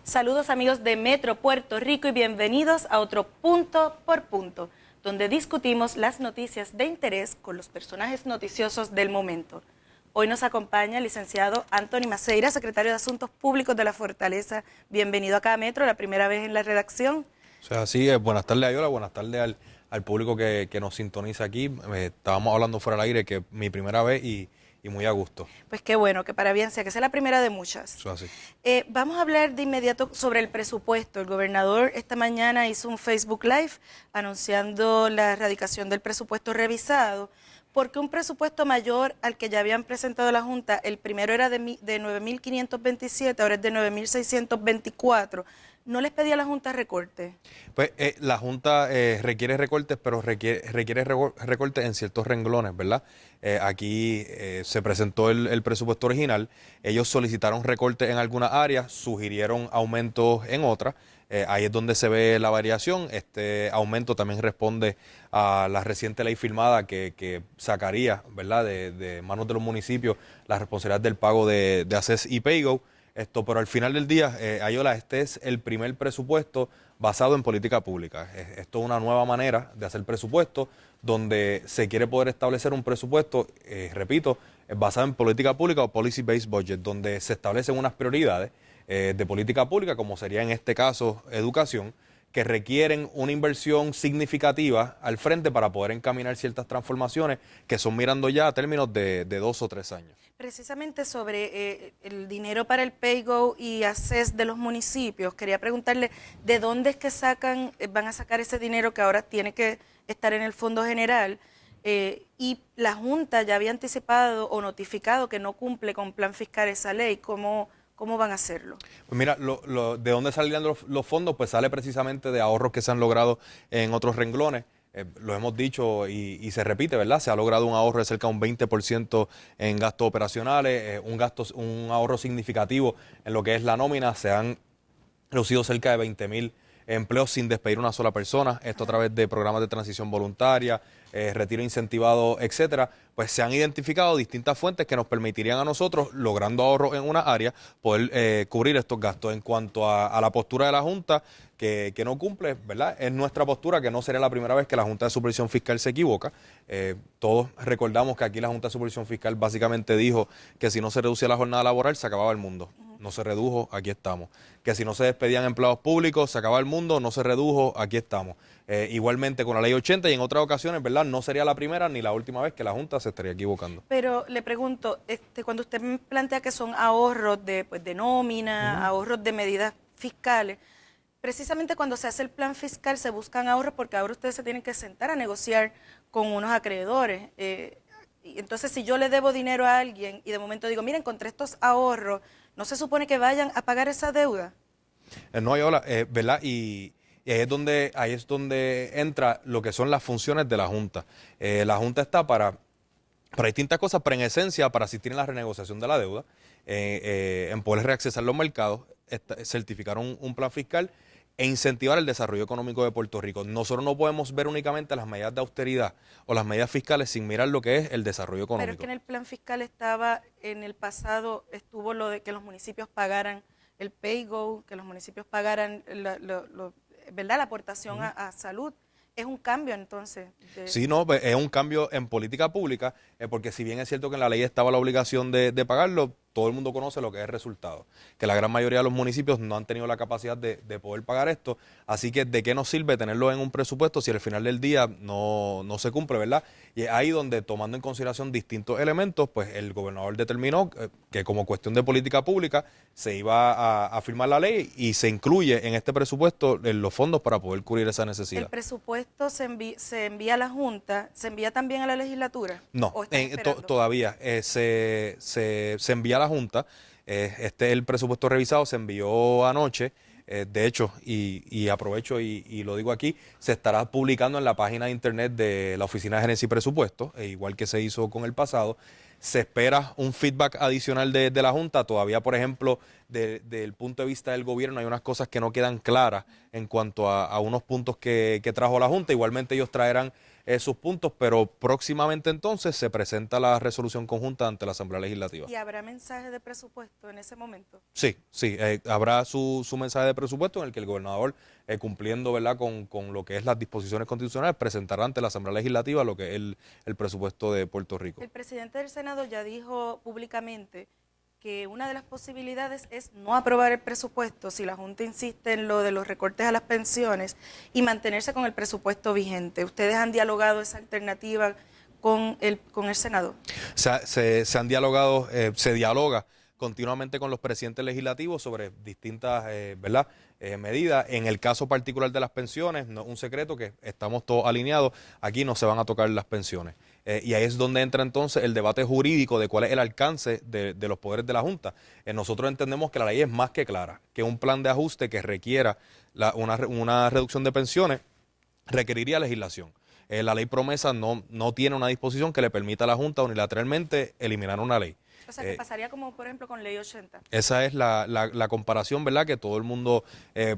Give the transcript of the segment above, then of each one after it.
Saludos amigos de Metro Puerto Rico y bienvenidos a otro Punto por Punto, donde discutimos las noticias de interés con los personajes noticiosos del momento. Hoy nos acompaña el licenciado Anthony Maceira, secretario de Asuntos Públicos de la Fortaleza. Bienvenido acá a Metro, la primera vez en la redacción. O sea, sí, buenas tardes, Ayola, buenas tardes al público que nos sintoniza aquí. Estábamos hablando fuera del aire, que mi primera vez y muy a gusto. Pues qué bueno, que para bien sea, que sea la primera de muchas. Eso es así. Vamos a hablar de inmediato sobre el presupuesto. El gobernador esta mañana hizo un Facebook Live anunciando la erradicación del presupuesto revisado, porque un presupuesto mayor al que ya habían presentado la Junta, el primero era de 9.527, ahora es de 9.624. ¿No les pedía a la Junta recorte? Pues la Junta requiere recortes, pero requiere recortes en ciertos renglones, ¿verdad? Aquí se presentó el presupuesto original, ellos solicitaron recortes en algunas áreas, sugirieron aumentos en otras. Ahí es donde se ve la variación. Este aumento también responde a la reciente ley firmada que sacaría, ¿verdad?, de manos de los municipios la responsabilidad del pago de ACES y PAYGO. Pero al final del día, Ayola, este es el primer presupuesto basado en política pública. Esto es una nueva manera de hacer presupuesto, donde se quiere poder establecer un presupuesto, repito, basado en política pública o policy-based budget, donde se establecen unas prioridades de política pública, como sería en este caso educación, que requieren una inversión significativa al frente para poder encaminar ciertas transformaciones que son mirando ya a términos de 2 o 3 años. Precisamente sobre el dinero para el PAYGO y ACES de los municipios, quería preguntarle de dónde es que van a sacar ese dinero que ahora tiene que estar en el Fondo General, y la Junta ya había anticipado o notificado que no cumple con plan fiscal esa ley. ¿Cómo van a hacerlo? Pues mira, de dónde salían los fondos, pues sale precisamente de ahorros que se han logrado en otros renglones. Lo hemos dicho y se repite, ¿verdad? Se ha logrado un ahorro de cerca de un 20% en gastos operacionales, un ahorro significativo en lo que es la nómina. Se han reducido cerca de 20,000 empleos sin despedir una sola persona, esto a través de programas de transición voluntaria, retiro incentivado, etcétera. Pues se han identificado distintas fuentes que nos permitirían a nosotros, logrando ahorros en una área, poder cubrir estos gastos. En cuanto a la postura de la Junta, que no cumple, ¿verdad? Es nuestra postura, que no sería la primera vez que la Junta de Supervisión Fiscal se equivoca. Todos recordamos que aquí la Junta de Supervisión Fiscal básicamente dijo que si no se reducía la jornada laboral se acababa el mundo. No se redujo, aquí estamos. Que si no se despedían empleados públicos, se acababa el mundo, no se redujo, aquí estamos. Igualmente con la ley 80 y en otras ocasiones, ¿verdad? No sería la primera ni la última vez que la Junta se estaría equivocando. Pero le pregunto, cuando usted me plantea que son ahorros de nómina, ahorros de medidas fiscales, precisamente cuando se hace el plan fiscal se buscan ahorros porque ahora ustedes se tienen que sentar a negociar con unos acreedores. Y entonces, si yo le debo dinero a alguien y de momento digo, miren, encontré estos ahorros, ¿no se supone que vayan a pagar esa deuda? No, Ayola, ¿verdad? Y ahí es donde entra lo que son las funciones de la Junta. La Junta está para distintas cosas, pero en esencia para asistir en la renegociación de la deuda, en poder reaccesar los mercados, certificar un plan fiscal e incentivar el desarrollo económico de Puerto Rico. Nosotros no podemos ver únicamente las medidas de austeridad o las medidas fiscales sin mirar lo que es el desarrollo económico. Pero es que en el plan fiscal estaba, en el pasado estuvo lo de que los municipios pagaran el PAYGO, que los municipios pagaran ¿verdad?, la aportación a salud. Es un cambio entonces. Sí, no, es un cambio en política pública, porque si bien es cierto que en la ley estaba la obligación de pagarlo, todo el mundo conoce lo que es el resultado, que la gran mayoría de los municipios no han tenido la capacidad de poder pagar esto, así que ¿de qué nos sirve tenerlo en un presupuesto si al final del día no se cumple, ¿verdad? Y es ahí donde, tomando en consideración distintos elementos, pues el gobernador determinó que como cuestión de política pública se iba a firmar la ley y se incluye en este presupuesto en los fondos para poder cubrir esa necesidad. ¿El presupuesto se envía a la Junta, se envía también a la legislatura? No, todavía se envía a la Junta. El presupuesto revisado se envió anoche. De hecho, y aprovecho y lo digo aquí, se estará publicando en la página de internet de la Oficina de Gerencia y Presupuesto, igual que se hizo con el pasado. Se espera un feedback adicional de la Junta. Todavía, por ejemplo, del punto de vista del gobierno, hay unas cosas que no quedan claras en cuanto a unos puntos que trajo la Junta. Igualmente ellos traerán sus puntos, pero próximamente entonces se presenta la resolución conjunta ante la Asamblea Legislativa. ¿Y habrá mensaje de presupuesto en ese momento? Sí, sí, habrá su mensaje de presupuesto en el que el gobernador, cumpliendo, ¿verdad?, con lo que es las disposiciones constitucionales, presentará ante la Asamblea Legislativa lo que es el presupuesto de Puerto Rico. El presidente del Senado ya dijo públicamente que una de las posibilidades es no aprobar el presupuesto si la Junta insiste en lo de los recortes a las pensiones y mantenerse con el presupuesto vigente. ¿Ustedes han dialogado esa alternativa con el Senado? Se han dialogado, se dialoga continuamente con los presidentes legislativos sobre distintas, ¿verdad?, medidas. En el caso particular de las pensiones, no es un secreto que estamos todos alineados, aquí no se van a tocar las pensiones. Y ahí es donde entra entonces el debate jurídico de cuál es el alcance de los poderes de la Junta. Nosotros entendemos que la ley es más que clara, que un plan de ajuste que requiera una reducción de pensiones requeriría legislación. La ley promesa no tiene una disposición que le permita a la Junta unilateralmente eliminar una ley. O sea, que pasaría como, por ejemplo, con Ley 80. Esa es la comparación, ¿verdad?, que todo el mundo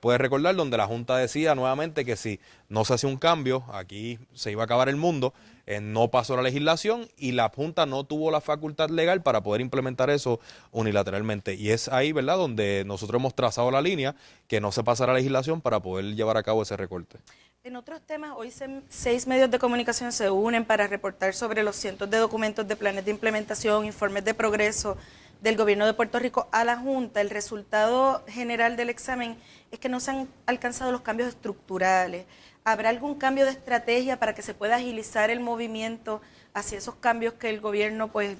puede recordar, donde la Junta decía nuevamente que si no se hace un cambio, aquí se iba a acabar el mundo, no pasó la legislación y la Junta no tuvo la facultad legal para poder implementar eso unilateralmente. Y es ahí, ¿verdad?, donde nosotros hemos trazado la línea que no se pasa la legislación para poder llevar a cabo ese recorte. En otros temas, hoy 6 medios de comunicación se unen para reportar sobre los cientos de documentos de planes de implementación, informes de progreso del gobierno de Puerto Rico a la Junta. El resultado general del examen es que no se han alcanzado los cambios estructurales. ¿Habrá algún cambio de estrategia para que se pueda agilizar el movimiento hacia esos cambios que el gobierno pues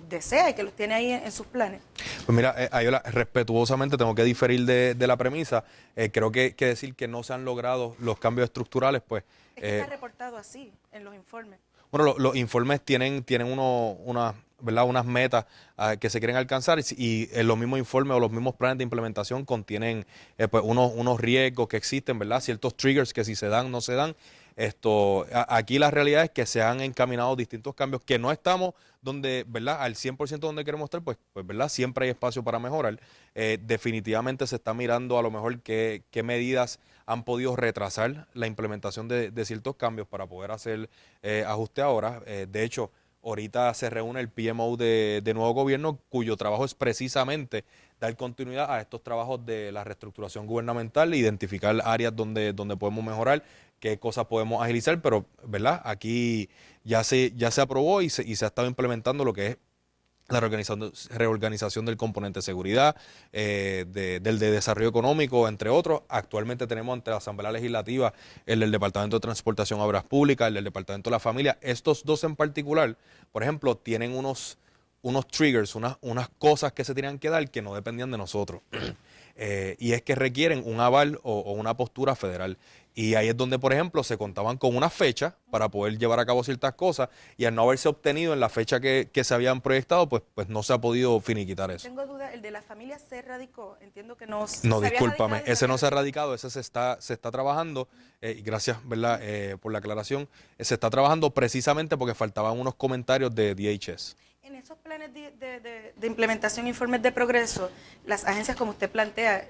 desea y que los tiene ahí en sus planes? Pues mira, Ayola, respetuosamente tengo que diferir de la premisa. Creo que decir que no se han logrado los cambios estructurales, pues... Es que está reportado así en los informes. Bueno, los informes tienen ¿verdad?, unas metas que se quieren alcanzar y en los mismos informes o los mismos planes de implementación contienen pues unos riesgos que existen, ¿verdad?, ciertos triggers que si se dan, no se dan. Aquí la realidad es que se han encaminado distintos cambios que no estamos donde, ¿verdad?, al 100% donde queremos estar, pues, ¿verdad?, siempre hay espacio para mejorar. Definitivamente se está mirando a lo mejor qué medidas han podido retrasar la implementación de ciertos cambios para poder hacer ajuste ahora. De hecho, ahorita se reúne el PMO de nuevo gobierno, cuyo trabajo es precisamente dar continuidad a estos trabajos de la reestructuración gubernamental, identificar áreas donde podemos mejorar, qué cosas podemos agilizar, pero ¿verdad?, aquí ya se aprobó y se ha estado implementando lo que es la reorganización del componente de seguridad, del de desarrollo económico, entre otros. Actualmente tenemos ante la Asamblea Legislativa el del Departamento de Transportación y Obras Públicas, el del Departamento de la Familia. Estos dos en particular, por ejemplo, tienen unos triggers, unas cosas que se tenían que dar que no dependían de nosotros. Y es que requieren un aval o una postura federal. Y ahí es donde, por ejemplo, se contaban con una fecha para poder llevar a cabo ciertas cosas y al no haberse obtenido en la fecha que se habían proyectado, pues no se ha podido finiquitar eso. Tengo duda, el de la familia se radicó, entiendo que no. No, discúlpame, ese no se ha radicado, ese se está trabajando, y gracias, ¿verdad?, por la aclaración. Se está trabajando precisamente porque faltaban unos comentarios de DHS. En esos planes de implementación, informes de progreso, las agencias, como usted plantea,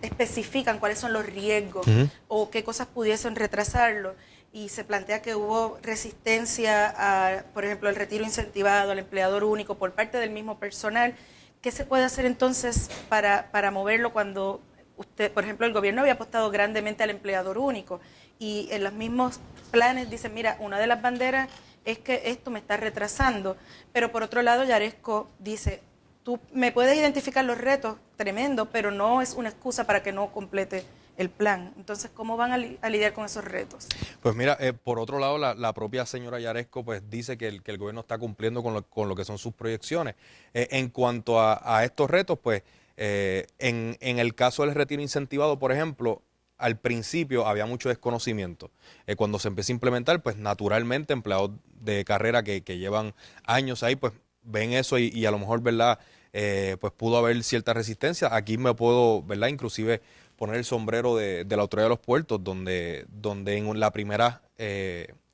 especifican cuáles son los riesgos o qué cosas pudiesen retrasarlo, y se plantea que hubo resistencia a, por ejemplo, el retiro incentivado, al empleador único por parte del mismo personal. ¿Qué se puede hacer entonces para moverlo cuando usted, por ejemplo, el gobierno había apostado grandemente al empleador único y en los mismos planes dicen, mira, una de las banderas es que esto me está retrasando, pero por otro lado Yaresco dice, tú me puedes identificar los retos, tremendo, pero no es una excusa para que no complete el plan? Entonces, ¿cómo van a lidiar con esos retos? Pues mira, por otro lado, la propia señora Yaresco pues dice que el gobierno está cumpliendo con lo que son sus proyecciones. En cuanto a estos retos, pues en el caso del retiro incentivado, por ejemplo, al principio había mucho desconocimiento. Cuando se empieza a implementar, pues naturalmente empleados de carrera que llevan años ahí, pues ven eso y a lo mejor, ¿verdad?, pues pudo haber cierta resistencia. Aquí me puedo, ¿verdad?, inclusive poner el sombrero de la Autoridad de los Puertos, donde en la primera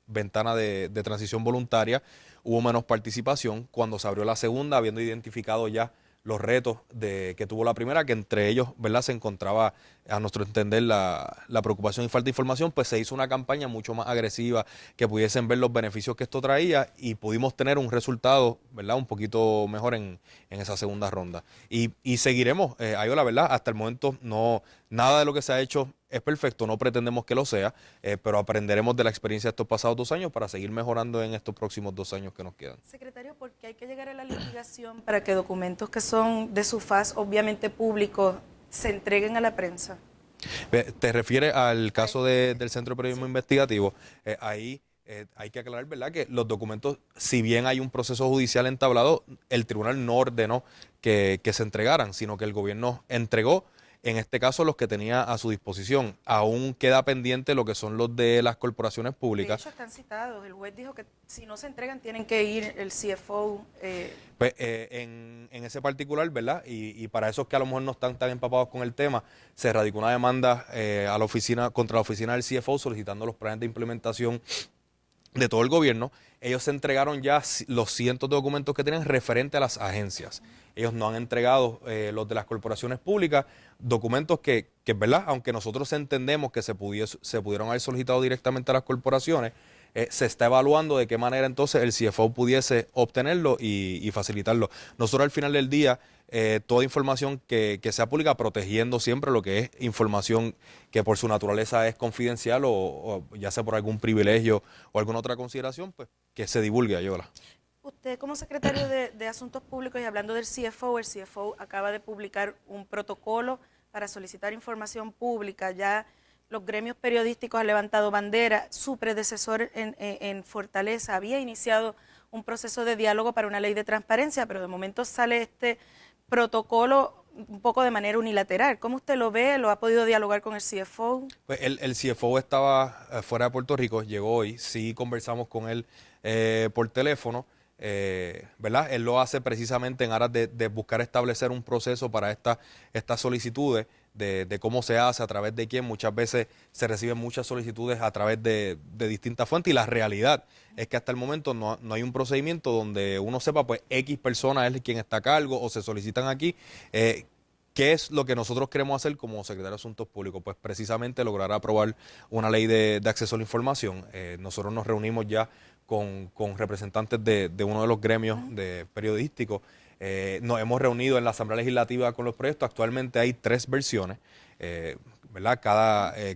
ventana de transición voluntaria hubo menos participación. Cuando se abrió la segunda, habiendo identificado ya los retos que tuvo la primera, que entre ellos, ¿verdad?, se encontraba, a nuestro entender, la preocupación y falta de información. Pues se hizo una campaña mucho más agresiva, que pudiesen ver los beneficios que esto traía, y pudimos tener un resultado, ¿verdad?, un poquito mejor en esa segunda ronda. Y seguiremos, Ayola, ¿verdad? Hasta el momento nada de lo que se ha hecho es perfecto, no pretendemos que lo sea, pero aprenderemos de la experiencia de estos pasados 2 años para seguir mejorando en estos próximos 2 años que nos quedan. Secretario, ¿por qué hay que llegar a la litigación para que documentos que son de su faz, obviamente públicos, se entreguen a la prensa? ¿Te refieres al caso del Centro de Periodismo Investigativo? Ahí hay que aclarar, ¿verdad?, que los documentos, si bien hay un proceso judicial entablado, el tribunal no ordenó que se entregaran, sino que el gobierno entregó, en este caso, los que tenía a su disposición. Aún queda pendiente lo que son los de las corporaciones De públicas. hecho, están citados. El juez dijo que si no se entregan, tienen que ir el CFO. Pues, en ese particular, ¿verdad? Y para esos que a lo mejor no están tan empapados con el tema, se radicó una demanda a la oficina, contra la oficina del CFO, solicitando los planes de implementación de todo el gobierno. Ellos se entregaron ya los cientos de documentos que tienen referente a las agencias. Ellos no han entregado los de las corporaciones públicas, documentos que, ¿verdad?, aunque nosotros entendemos que se pudieron haber solicitado directamente a las corporaciones, se está evaluando de qué manera entonces el CFO pudiese obtenerlo y facilitarlo. Nosotros, al final del día, toda información que sea pública, protegiendo siempre lo que es información que por su naturaleza es confidencial, o ya sea por algún privilegio o alguna otra consideración, pues que se divulgue, Ayola. Usted, como secretario de Asuntos Públicos, y hablando del CFO, el CFO acaba de publicar un protocolo para solicitar información pública. Ya los gremios periodísticos han levantado bandera. Su predecesor en Fortaleza había iniciado un proceso de diálogo para una ley de transparencia, pero de momento sale este protocolo un poco de manera unilateral. ¿Cómo usted lo ve? ¿Lo ha podido dialogar con el CFO? Pues el CFO estaba fuera de Puerto Rico, llegó hoy, sí conversamos con él por teléfono. ¿Verdad? Él lo hace precisamente en aras de buscar establecer un proceso para estas solicitudes, de cómo se hace, a través de quién. Muchas veces se reciben muchas solicitudes a través de distintas fuentes, y la realidad es que hasta el momento no hay un procedimiento donde uno sepa, pues, X persona es quien está a cargo o se solicitan aquí. ¿Qué es lo que nosotros queremos hacer como secretario de Asuntos Públicos? Pues precisamente lograr aprobar una ley de acceso a la información. Nosotros nos reunimos ya con representantes de uno de los gremios periodísticos. Nos hemos reunido en la Asamblea Legislativa con los proyectos. Actualmente hay 3 versiones, ¿verdad?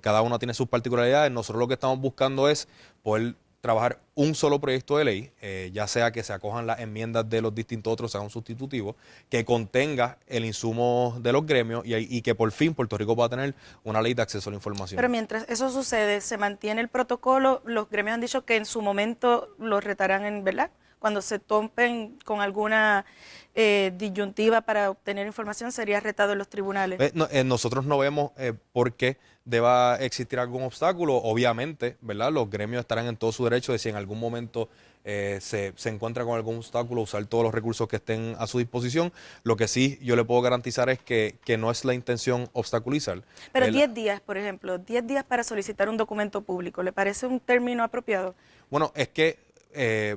Cada una tiene sus particularidades. Nosotros lo que estamos buscando es poder trabajar un solo proyecto de ley, ya sea que se acojan las enmiendas de los distintos otros, se haga un sustitutivo, que contenga el insumo de los gremios, y que por fin Puerto Rico va a tener una ley de acceso a la información. Pero mientras eso sucede, se mantiene el protocolo. Los gremios han dicho que en su momento lo retarán, ¿verdad?, cuando se topen con alguna disyuntiva para obtener información, sería retado en los tribunales. Nosotros no vemos por qué deba existir algún obstáculo. Obviamente, ¿verdad?, los gremios estarán en todo su derecho de, si en algún momento se encuentra con algún obstáculo, usar todos los recursos que estén a su disposición. Lo que sí yo le puedo garantizar es que no es la intención obstaculizar. Pero 10 días, por ejemplo, 10 días para solicitar un documento público, ¿le parece un término apropiado? Bueno, es que,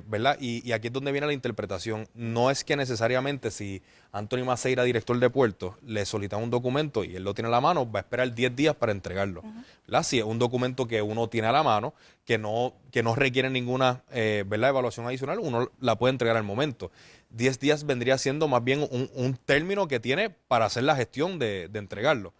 ¿verdad? Y aquí es donde viene la interpretación. No es que necesariamente, si Anthony Maceira, director de puertos, le solicita un documento y él lo tiene a la mano, va a esperar 10 días para entregarlo. ¿Verdad? Si es un documento que uno tiene a la mano, que no requiere ninguna ¿verdad?, evaluación adicional, uno la puede entregar al momento. 10 días vendría siendo más bien un término que tiene para hacer la gestión de entregarlo.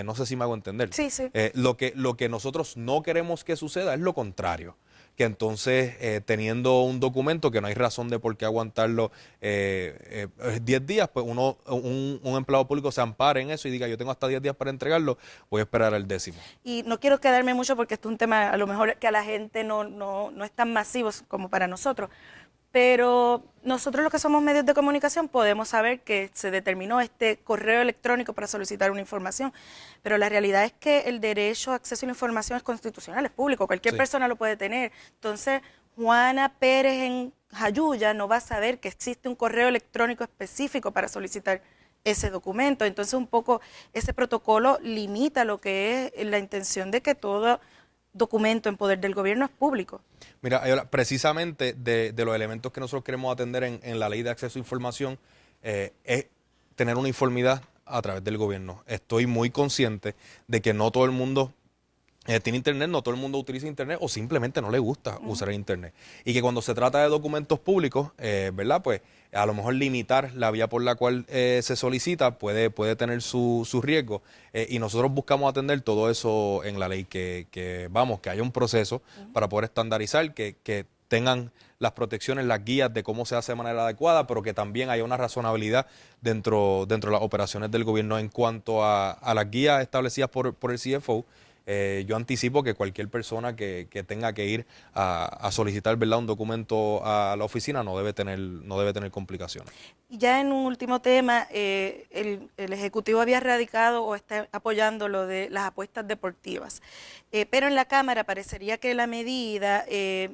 No sé si me hago entender. Sí, sí. Lo que nosotros no queremos que suceda es lo contrario, que entonces, teniendo un documento que no hay razón de por qué aguantarlo 10 días, pues un empleado público se ampare en eso y diga, yo tengo hasta 10 días para entregarlo, voy a esperar el 10º. Y no quiero quedarme mucho porque esto es un tema a lo mejor que a la gente no es tan masivo como para nosotros, pero nosotros, los que somos medios de comunicación, podemos saber que se determinó este correo electrónico para solicitar una información, pero la realidad es que el derecho a acceso a la información es constitucional, es público, cualquier persona lo puede tener. Entonces, Juana Pérez en Jayuya no va a saber que existe un correo electrónico específico para solicitar ese documento. Entonces, un poco ese protocolo limita lo que es la intención de que todo documento en poder del gobierno es público. Mira, Ayola, precisamente de los elementos que nosotros queremos atender en la ley de acceso a información, es tener uniformidad a través del gobierno. Estoy muy consciente de que no todo el mundo tiene internet, no todo el mundo utiliza internet o simplemente no le gusta usar el internet. Y que cuando se trata de documentos públicos, ¿verdad? Pues a lo mejor limitar la vía por la cual se solicita puede tener su riesgo. Y nosotros buscamos atender todo eso en la ley, que haya un proceso para poder estandarizar, que tengan las protecciones, las guías de cómo se hace de manera adecuada, pero que también haya una razonabilidad dentro de las operaciones del gobierno. En cuanto a las guías establecidas por el CFO, yo anticipo que cualquier persona que tenga que ir a solicitar, ¿verdad?, un documento a la oficina no debe tener complicaciones. Y ya en un último tema, el Ejecutivo había radicado o está apoyando lo de las apuestas deportivas, pero en la Cámara parecería que la medida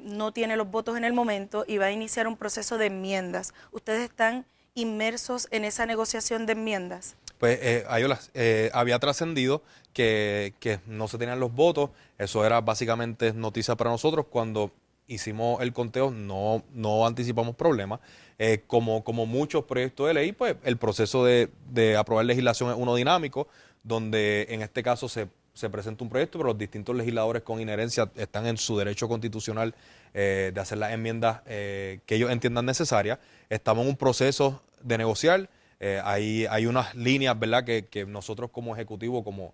no tiene los votos en el momento y va a iniciar un proceso de enmiendas. ¿Ustedes están inmersos en esa negociación de enmiendas? Pues Ayola, había trascendido que no se tenían los votos. Eso era básicamente noticia para nosotros. Cuando hicimos el conteo no anticipamos problemas. Como muchos proyectos de ley, pues el proceso de aprobar legislación es uno dinámico, donde en este caso se presenta un proyecto, pero los distintos legisladores con inherencia están en su derecho constitucional de hacer las enmiendas que ellos entiendan necesarias. Estamos en un proceso de negociar. Hay unas líneas, ¿verdad?, que nosotros como ejecutivo, como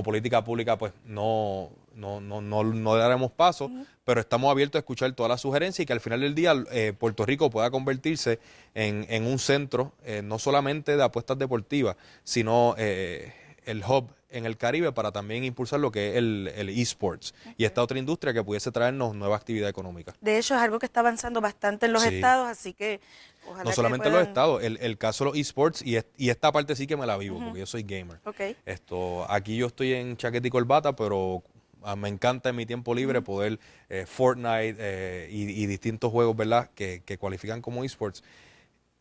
política pública, pues no le daremos paso, pero estamos abiertos a escuchar todas las sugerencias y que al final del día Puerto Rico pueda convertirse en un centro no solamente de apuestas deportivas, sino el hub en el Caribe para también impulsar lo que es el eSports y esta otra industria que pudiese traernos nueva actividad económica. De hecho, es algo que está avanzando bastante en los estados, así que ojalá no que solamente puedan... los estados, el caso de los eSports y esta parte sí que me la vivo porque yo soy gamer. Okay. Aquí yo estoy en chaqueta y corbata, pero me encanta en mi tiempo libre poder Fortnite y distintos juegos, ¿verdad?, que cualifican como eSports.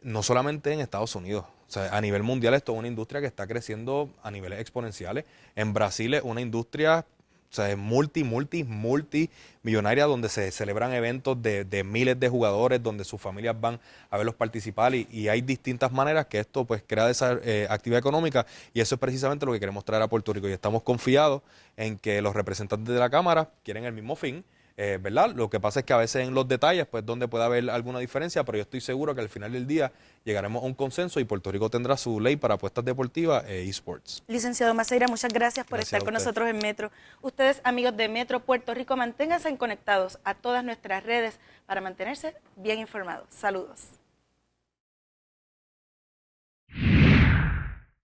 No solamente en Estados Unidos, o sea, a nivel mundial esto es una industria que está creciendo a niveles exponenciales. En Brasil es una industria, o sea, es multimillonaria, donde se celebran eventos de miles de jugadores, donde sus familias van a verlos participar y hay distintas maneras que esto pues crea esa actividad económica y eso es precisamente lo que queremos traer a Puerto Rico y estamos confiados en que los representantes de la Cámara quieren el mismo fin. ¿Verdad? Lo que pasa es que a veces en los detalles, pues donde puede haber alguna diferencia, pero yo estoy seguro que al final del día llegaremos a un consenso y Puerto Rico tendrá su ley para apuestas deportivas e eSports. Licenciado Maceira, muchas gracias por estar con nosotros en Metro. Ustedes, amigos de Metro Puerto Rico, manténganse conectados a todas nuestras redes para mantenerse bien informados. Saludos.